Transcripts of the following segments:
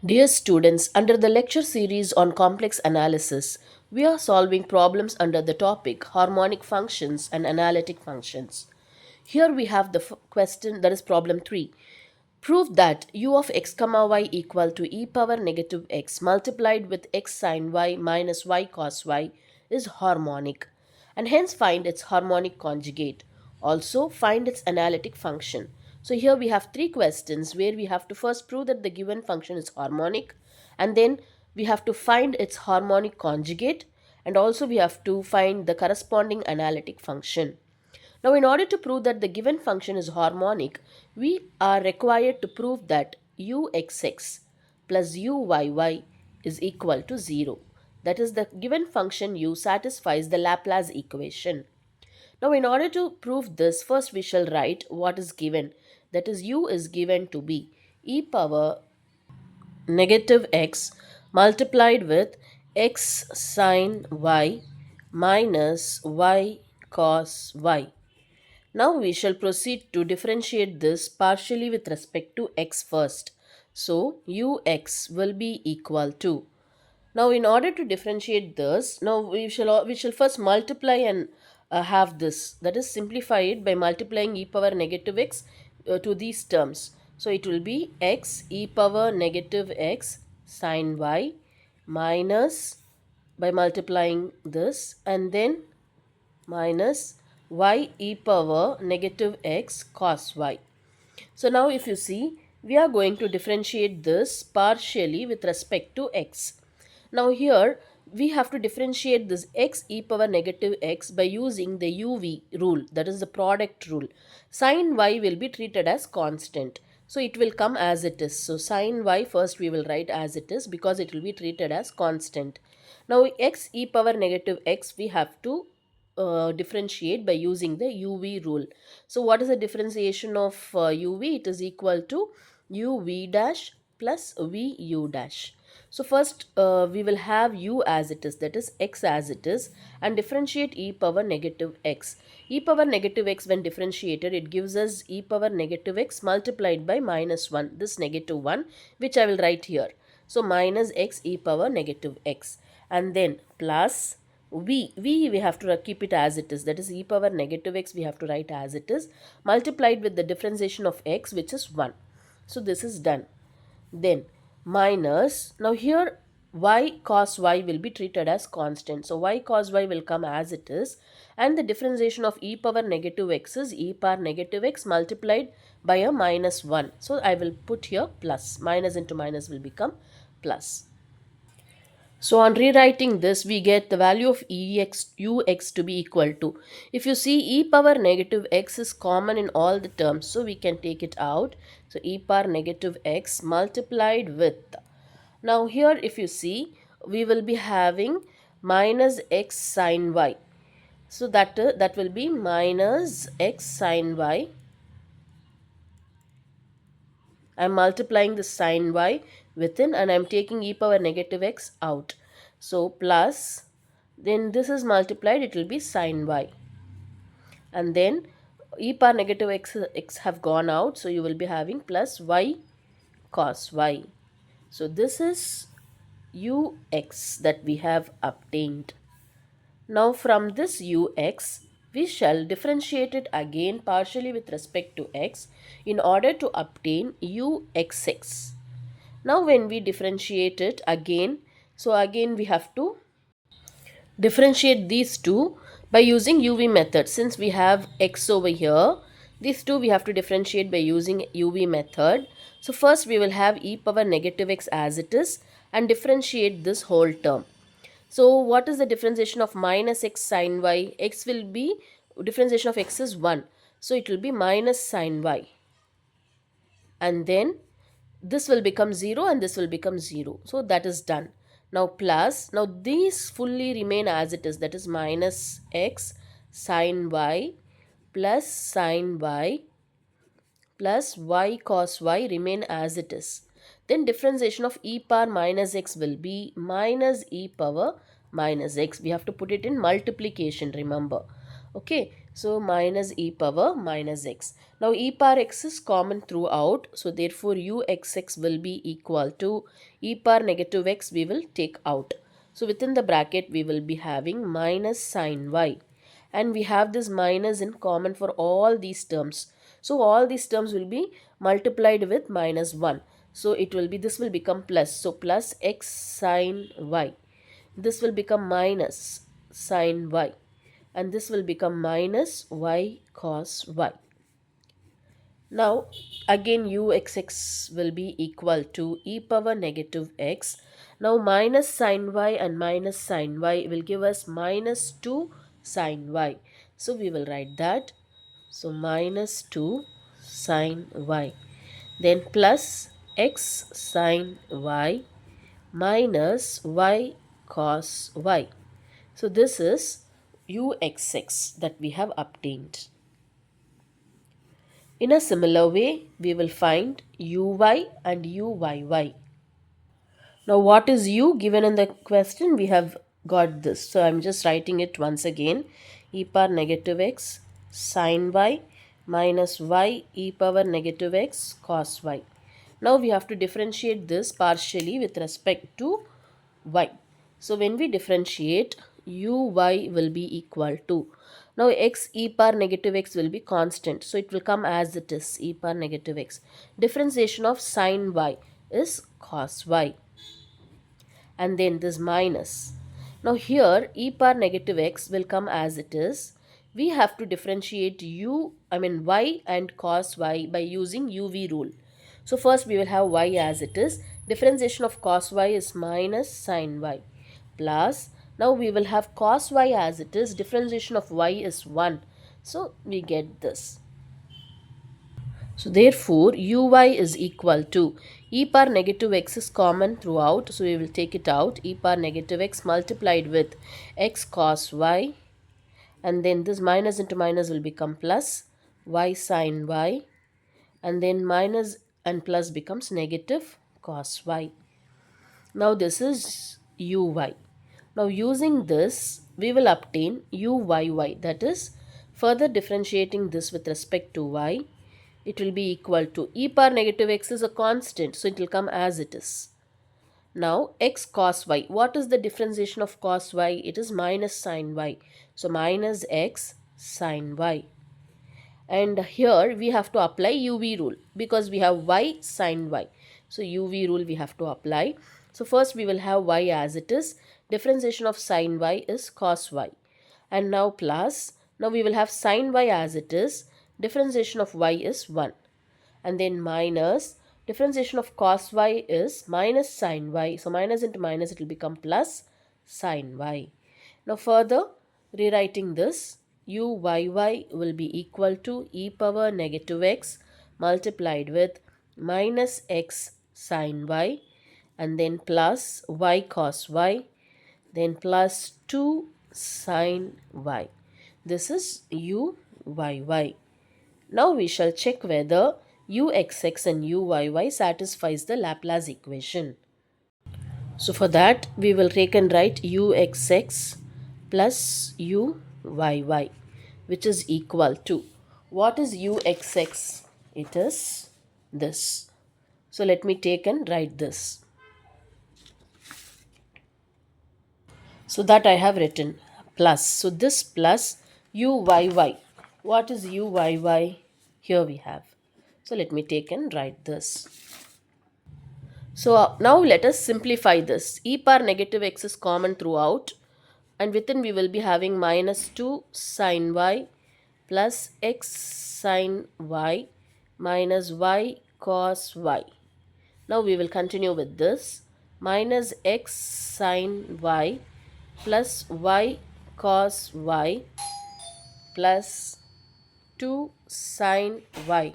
Dear students, under the lecture series on complex analysis, we are solving problems under the topic harmonic functions and analytic functions. Here we have the question, that is problem 3. Prove that u of x comma y equal to e power negative x multiplied with x sine y minus y cos y is harmonic, and hence find its harmonic conjugate. Also find its analytic function. So here we have three questions where we have to first prove that the given function is harmonic, and then we have to find its harmonic conjugate, and also we have to find the corresponding analytic function. Now, in order to prove that the given function is harmonic, we are required to prove that uxx plus uyy is equal to 0. That is, the given function u satisfies the Laplace equation. Now, in order to prove this, first we shall write what is given. That is, u is given to be e power negative x multiplied with x sine y minus y cos y. Now we shall proceed to differentiate this partially with respect to x first. So ux will be equal to. Now in order to differentiate this, now we shall first multiply and have this. That is, simplify it by multiplying e power negative x to these terms. So it will be x e power negative x sine y minus, by multiplying this, and then minus y e power negative x cos y. So now if you see, we are going to differentiate this partially with respect to x. Now here we have to differentiate this x e power negative x by using the uv rule, that is the product rule. Sin y will be treated as constant. So it will come as it is. So sin y first we will write as it is because it will be treated as constant. Now x e power negative x we have to differentiate by using the uv rule. So what is the differentiation of uv? It is equal to uv dash plus vu dash. So first we will have u as it is, that is x as it is, and differentiate e power negative x. E power negative x, when differentiated, it gives us e power negative x multiplied by minus 1, this negative 1, which I will write here. So minus x e power negative x, and then plus we have to keep it as it is, that is e power negative x we have to write as it is, multiplied with the differentiation of x, which is 1. So this is done. Then minus, now here y cos y will be treated as constant. So y cos y will come as it is, and the differentiation of e power negative x is e power negative x multiplied by a minus 1. So I will put here plus, minus into minus will become plus. So on rewriting this, we get the value of ux to be equal to. If you see, e power negative x is common in all the terms, so we can take it out. So e power negative x multiplied with. Now here if you see, we will be having minus x sine y. So that will be minus x sine y. I am multiplying the sine y within, and I am taking e power negative x out. So plus, then this is multiplied, it will be sine y. And then e power negative x have gone out, so you will be having plus y cos y. So this is ux that we have obtained. Now from this ux, we shall differentiate it again partially with respect to x in order to obtain uxx. Now when we differentiate it again, so again we have to differentiate these two by using uv method. Since we have x over here, these two we have to differentiate by using uv method. So first we will have e power negative x as it is and differentiate this whole term. So what is the differentiation of minus x sine y? X will be, differentiation of x is 1. So it will be minus sine y. And then this will become 0 and this will become 0. So that is done. Now plus, now these fully remain as it is, that is minus x sine y plus sine y plus y cos y remain as it is. Then differentiation of e power minus x will be minus e power minus x. We have to put it in multiplication, remember. Okay, So minus e power minus x. Now e power x is common throughout. So therefore uxx will be equal to e power negative x we will take out. So within the bracket we will be having minus sine y. And we have this minus in common for all these terms. So all these terms will be multiplied with minus 1. So it will be, this will become plus. So plus x sine y. This will become minus sine y, and this will become minus y cos y. Now again uxx will be equal to e power negative x. Now minus sine y and minus sine y will give us minus 2 sine y. So we will write that. So minus 2 sine y. Then plus x sine y minus y cos y. So this is uxx that we have obtained. In a similar way, we will find uy and uyy. Now what is u given in the question? We have got this. So I'm just writing it once again. E power negative x sine y minus y e power negative x cos y. Now we have to differentiate this partially with respect to y. So when we differentiate, uy will be equal to, now x e power negative x will be constant, so it will come as it is, e power negative x. Differentiation of sine y is cos y, and then this minus. Now here e power negative x will come as it is. We have to differentiate y and cos y by using uv rule. So first we will have y as it is. Differentiation of cos y is minus sine y plus, now we will have cos y as it is. Differentiation of y is 1. So we get this. So therefore uy is equal to, e power negative x is common throughout, so we will take it out, e power negative x multiplied with x cos y, and then this minus into minus will become plus y sine y, and then minus and plus becomes negative cos y. Now this is uy. Now using this we will obtain uyy, that is further differentiating this with respect to y, it will be equal to, e power negative x is a constant, so it will come as it is. Now x cos y, what is the differentiation of cos y? It is minus sine y, so minus x sine y. And here we have to apply uv rule because we have y sine y, so uv rule we have to apply. So first we will have y as it is. Differentiation of sine y is cos y, and now plus, now we will have sine y as it is. Differentiation of y is 1, and then minus, differentiation of cos y is minus sine y, so minus into minus it will become plus sine y. Now further rewriting this, uyy will be equal to e power negative x multiplied with minus x sine y, and then plus y cos y, then plus 2 sine y. This is uyy. Now we shall check whether uxx and uyy satisfies the Laplace equation. So for that we will take and write uxx plus uyy, which is equal to, what is uxx? It is this. So let me take and write this. So that I have written plus. So this plus uyy. What is uyy? Here we have. So let me take and write this. So now let us simplify this. E power negative x is common throughout, and within we will be having minus 2 sine y plus x sine y minus y cos y. Now we will continue with this, minus x sine y plus y cos y plus 2 sine y.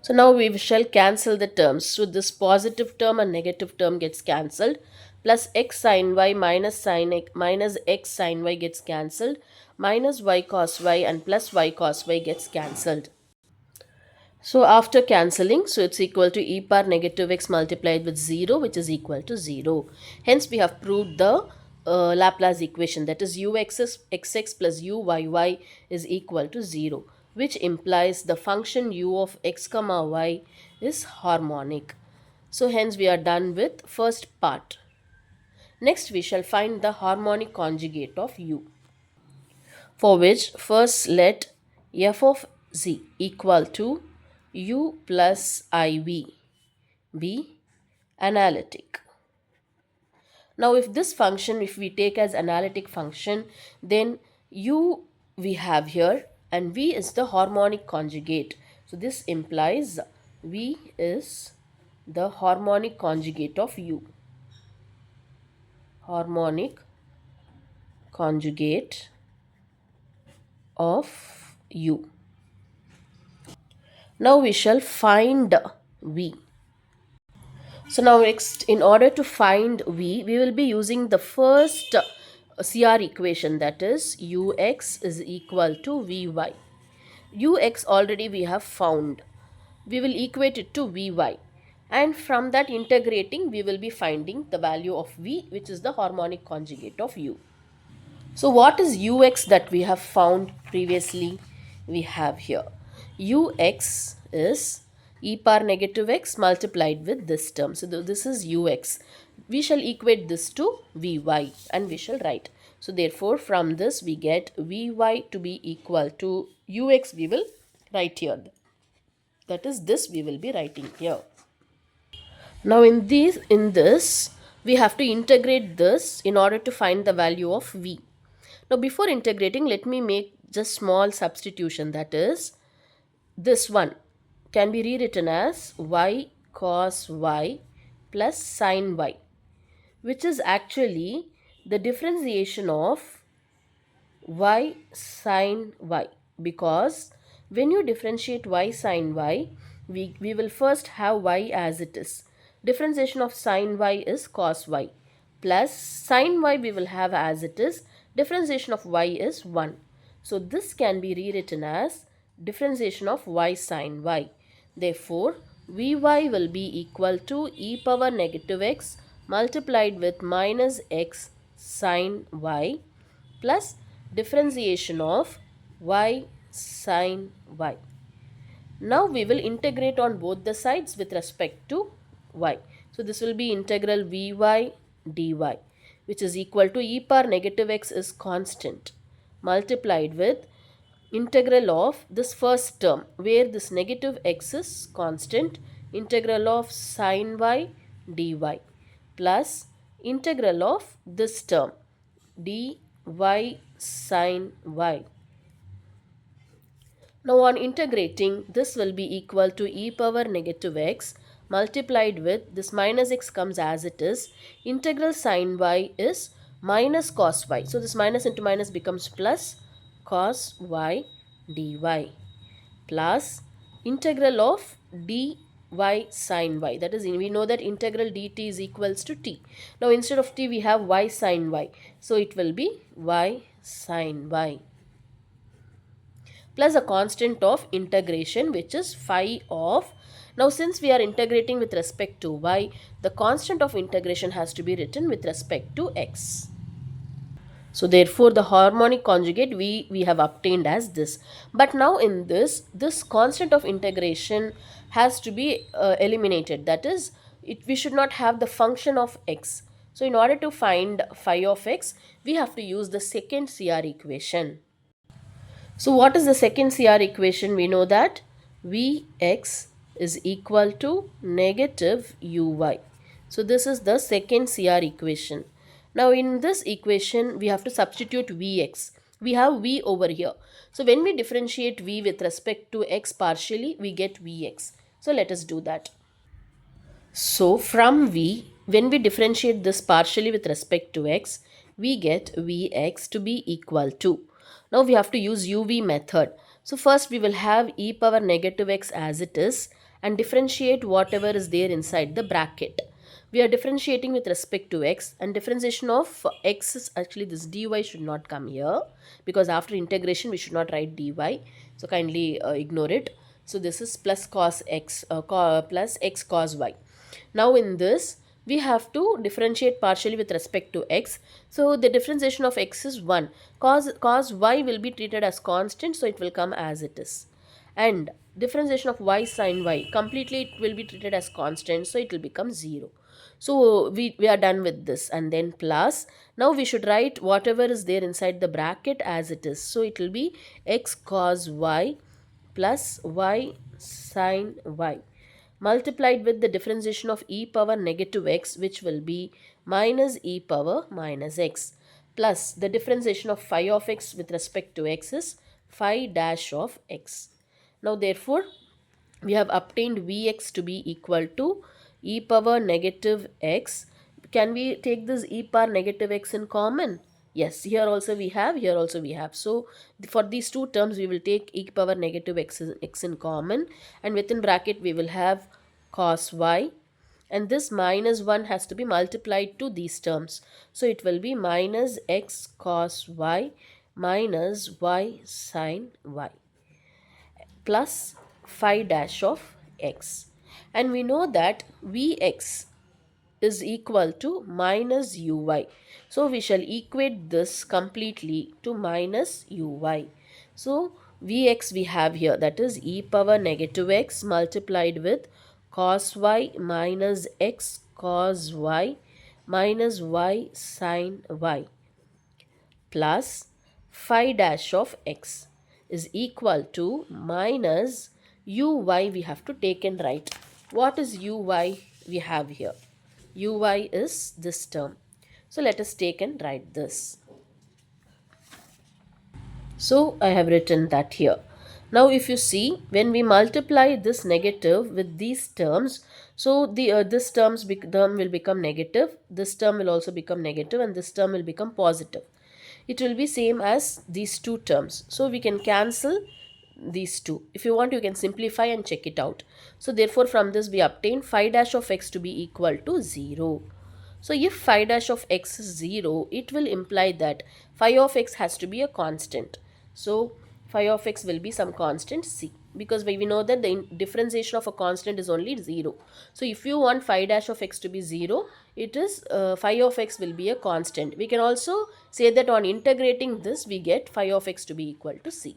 So now we shall cancel the terms. So this positive term and negative term gets cancelled. Plus x sine y minus x sine y gets cancelled. Minus y cos y and plus y cos y gets cancelled. So after cancelling, so it's equal to e power negative x multiplied with 0, which is equal to 0. Hence we have proved the Laplace equation, that is xx plus uyy is equal to 0, which implies the function u of x comma y is harmonic. So hence we are done with first part. Next we shall find the harmonic conjugate of u, for which first let f of z equal to u plus iv be analytic. Now if this function, if we take as analytic function, then u we have here and v is the harmonic conjugate. So this implies v is the harmonic conjugate of u. Harmonic conjugate of u. Now we shall find v. So now next, in order to find we will be using the first CR equation, that is ux is equal to vy. Ux already we have found. We will equate it to vy. And from that integrating, we will be finding the value of v, which is the harmonic conjugate of u. So what is ux that we have found previously? We have here ux is e power negative x multiplied with this term. So this is ux. We shall equate this to vy and we shall write. So therefore from this we get vy to be equal to ux, we will write here. That is, this we will be writing here. Now in this we have to integrate this in order to find the value of v. Now before integrating, let me make just small substitution, that is this one can be rewritten as y cos y plus sin y, which is actually the differentiation of y sin y, because when you differentiate y sin y, we will first have y as it is. Differentiation of sin y is cos y, plus sin y we will have as it is. Differentiation of y is 1. So this can be rewritten as differentiation of y sin y. Therefore vy will be equal to e power negative x multiplied with minus x sin y plus differentiation of y sin y. Now we will integrate on both the sides with respect to y. So this will be integral vy dy, which is equal to e power negative x is constant multiplied with integral of this first term where this negative x is constant, integral of sin y dy plus integral of this term dy sin y. Now on integrating, this will be equal to e power negative x multiplied with this minus x comes as it is. Integral sin y is minus cos y. So this minus into minus becomes plus cos y dy plus integral of dy sin y. That is, we know that integral dt is equals to t. Now instead of t we have y sin y. So it will be y sin y plus a constant of integration, which is phi of. Now since we are integrating with respect to y, the constant of integration has to be written with respect to x. So therefore the harmonic conjugate we have obtained as this. But now in this constant of integration has to be eliminated. That is, we should not have the function of x. So in order to find phi of x, we have to use the second CR equation. So what is the second CR equation? We know that Vx is equal to negative uy. So this is the second CR equation. Now in this equation we have to substitute Vx. We have v over here. So when we differentiate v with respect to x partially, we get Vx. So let us do that. So from v, when we differentiate this partially with respect to x, we get Vx to be equal to. Now we have to use UV method. So first we will have e power negative x as it is and differentiate whatever is there inside the bracket. We are differentiating with respect to x, and differentiation of x is actually this dy should not come here because after integration we should not write dy. So kindly ignore it. So this is plus cos x plus x cos y. Now in this we have to differentiate partially with respect to x. So the differentiation of x is 1. Cos y will be treated as constant, so it will come as it is. And differentiation of y sin y, completely it will be treated as constant, so it will become 0. So we are done with this, and then plus, now we should write whatever is there inside the bracket as it is. So it will be x cos y plus y sin y multiplied with the differentiation of e power negative x, which will be minus e power minus x, plus the differentiation of phi of x with respect to x is phi dash of x. Now therefore we have obtained Vx to be equal to e power negative x. Can we take this e power negative x in common? Yes, here also we have, here also we have. So for these two terms we will take e power negative x in common, and within bracket we will have cos y, and this minus 1 has to be multiplied to these terms. So it will be minus x cos y minus y sin y plus phi dash of x. And we know that Vx is equal to minus uy. So we shall equate this completely to minus uy. So Vx we have here, that is e power negative x multiplied with cos y minus x cos y minus y sin y plus phi dash of x is equal to minus uy. We have to take and write. What is uy we have here? Uy is this term. So let us take and write this. So I have written that here. Now if you see, when we multiply this negative with these terms, so the term will become negative, this term will also become negative, and this term will become positive. It will be same as these two terms. So we can cancel these two. If you want, you can simplify and check it out. So therefore from this we obtain phi dash of x to be equal to 0. So if phi dash of x is 0, it will imply that phi of x has to be a constant. So phi of x will be some constant c, because we know that the differentiation of a constant is only 0. So if you want phi dash of x to be 0, it is phi of x will be a constant. We can also say that on integrating this we get phi of x to be equal to c.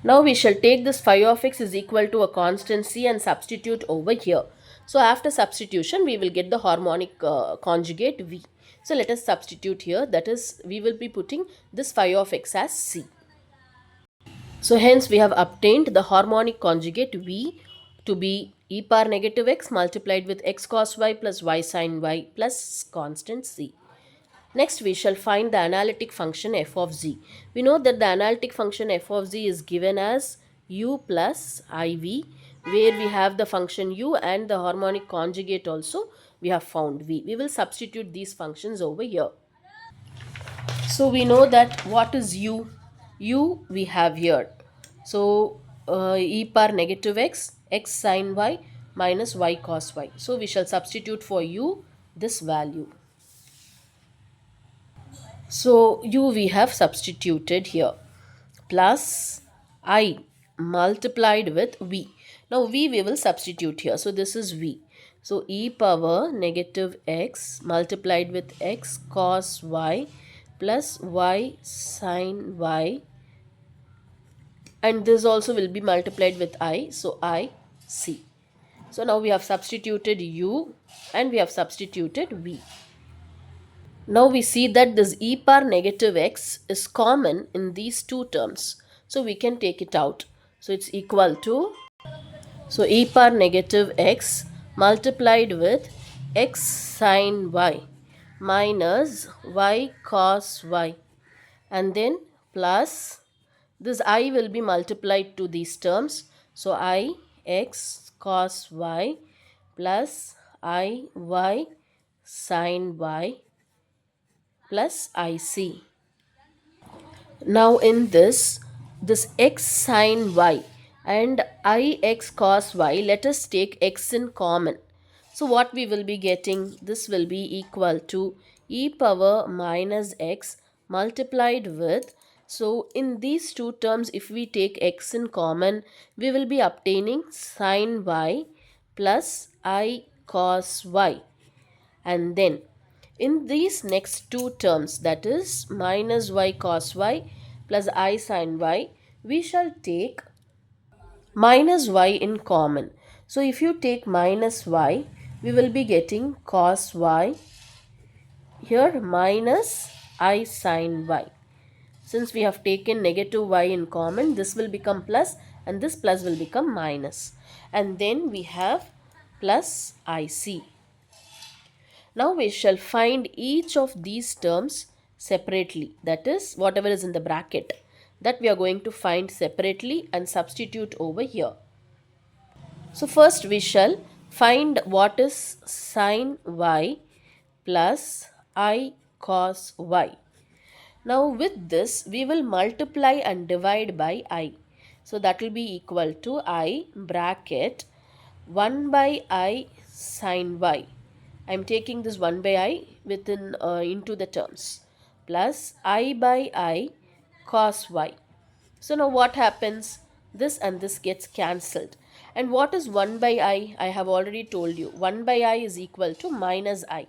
Now we shall take this phi of x is equal to a constant c and substitute over here. So after substitution we will get the harmonic conjugate v. So let us substitute here, that is we will be putting this phi of x as c. So hence we have obtained the harmonic conjugate v to be e power negative x multiplied with x cos y plus y sin y plus constant c. Next, we shall find the analytic function f of z. We know that the analytic function f of z is given as u plus iv, where we have the function u and the harmonic conjugate also we have found v. We will substitute these functions over here. So we know that what is u? U we have here. So e power negative x, x sin y minus y cos y. So we shall substitute for u this value. So u we have substituted here, plus I multiplied with v. Now we will substitute here. So this is v. So e power negative x multiplied with x cos y plus y sin y, and this also will be multiplied with I. So I c. So now we have substituted u and we have substituted v. Now we see that this e power negative x is common in these two terms. So we can take it out. So it's equal to, so e power negative x multiplied with x sin y minus y cos y, and then plus this I will be multiplied to these terms. So I x cos y plus I y sin y plus IC. Now in this x sin y and ix cos y, let us take x in common. So what we will be getting, this will be equal to e power minus x multiplied with, so in these two terms if we take x in common, we will be obtaining sin y plus I cos y. And then in these next two terms, that is minus y cos y plus I sin y, we shall take minus y in common. So if you take minus y, we will be getting cos y here minus I sin y. Since we have taken negative y in common, this will become plus and this plus will become minus. And then we have plus IC. Now we shall find each of these terms separately. That is, whatever is in the bracket, that we are going to find separately and substitute over here. So first we shall find what is sin y plus I cos y. Now with this we will multiply and divide by I. So that will be equal to I bracket 1 by I sin y. I am taking this 1 by I within into the terms plus I by I cos y. So now what happens? This and this gets cancelled. And what is 1 by I? I have already told you. 1 by I is equal to minus I,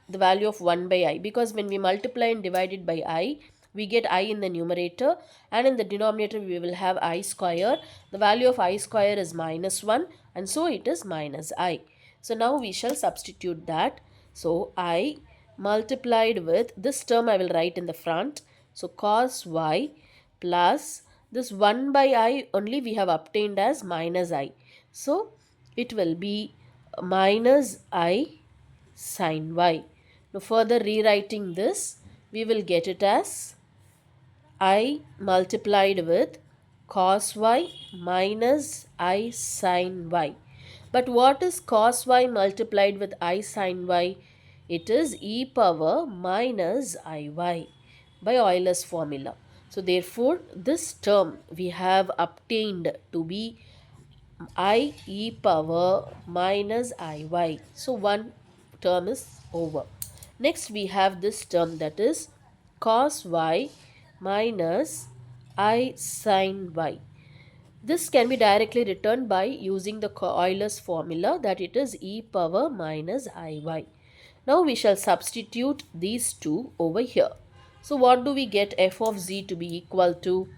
the value of 1 by I, because when we multiply and divide it by I, we get I in the numerator, and in the denominator we will have I square. The value of I square is minus 1, and so it is minus I. So now we shall substitute that. So I multiplied with this term I will write in the front. So cos y plus this 1 by I only we have obtained as minus I. So it will be minus I sin y. Now further rewriting this, we will get it as I multiplied with cos y minus I sin y. But what is cos y multiplied with I sin y? It is e power minus iy by Euler's formula. So therefore this term we have obtained to be I e power minus iy. So one term is over. Next we have this term, that is cos y minus I sin y. This can be directly written by using the Euler's formula, that it is e power minus iy. Now we shall substitute these two over here. So what do we get f of z to be equal to?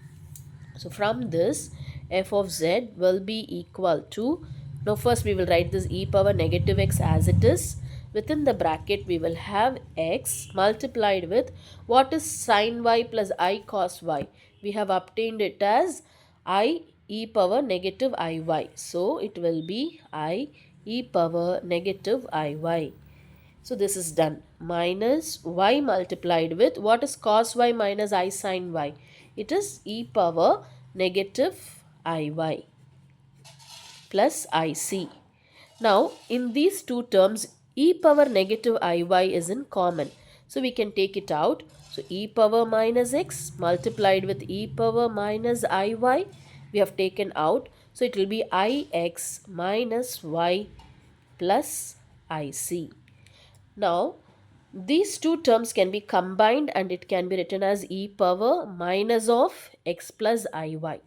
So from this, f of z will be equal to, now first we will write this e power negative x as it is. Within the bracket we will have x multiplied with what is sin y plus I cos y. We have obtained it as I e power negative iy. So it will be I e power negative iy. So this is done. Minus y multiplied with what is cos y minus I sin y. It is e power negative iy plus ic. Now in these two terms e power negative iy is in common. So we can take it out. So e power minus x multiplied with e power minus iy we have taken out. So it will be ix minus y plus ic. Now, these two terms can be combined and it can be written as e power minus of x plus iy,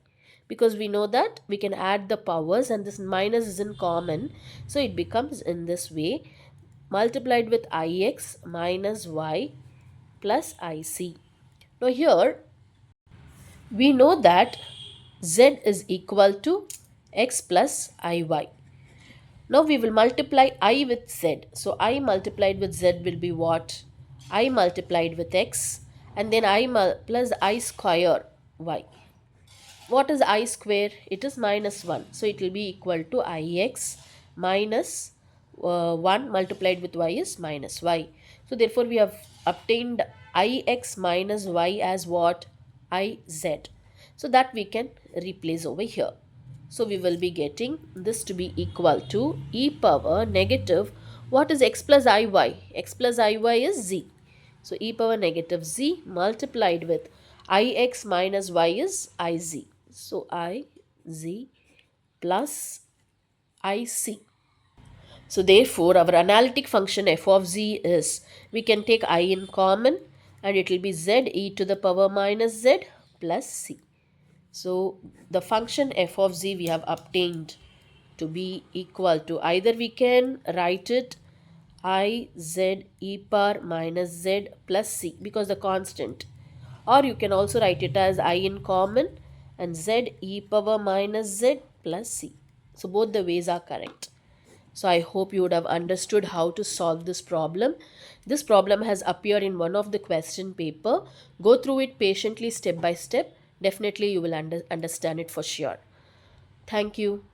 because we know that we can add the powers and this minus is in common. So it becomes in this way, multiplied with ix minus y plus ic. Now here we know that z is equal to x plus iy. Now we will multiply I with z. So I multiplied with z will be what? I multiplied with x, and then plus I square y. What is I square? It is minus 1. So it will be equal to ix minus 1 multiplied with y is minus y. So therefore we have obtained ix minus y as what? Iz. So that we can replace over here. So we will be getting this to be equal to e power negative, what is x plus iy? X plus iy is z. So e power negative z multiplied with ix minus y is iz. So iz plus ic. So therefore our analytic function f of z is, we can take I in common and it will be z e to the power minus z plus c. So the function f of z we have obtained to be equal to, either we can write it I z e power minus z plus c because the constant. Or you can also write it as I in common and z e power minus z plus c. So both the ways are correct. So I hope you would have understood how to solve this problem. This problem has appeared in one of the question paper. Go through it patiently step by step. Definitely you will understand it for sure. Thank you.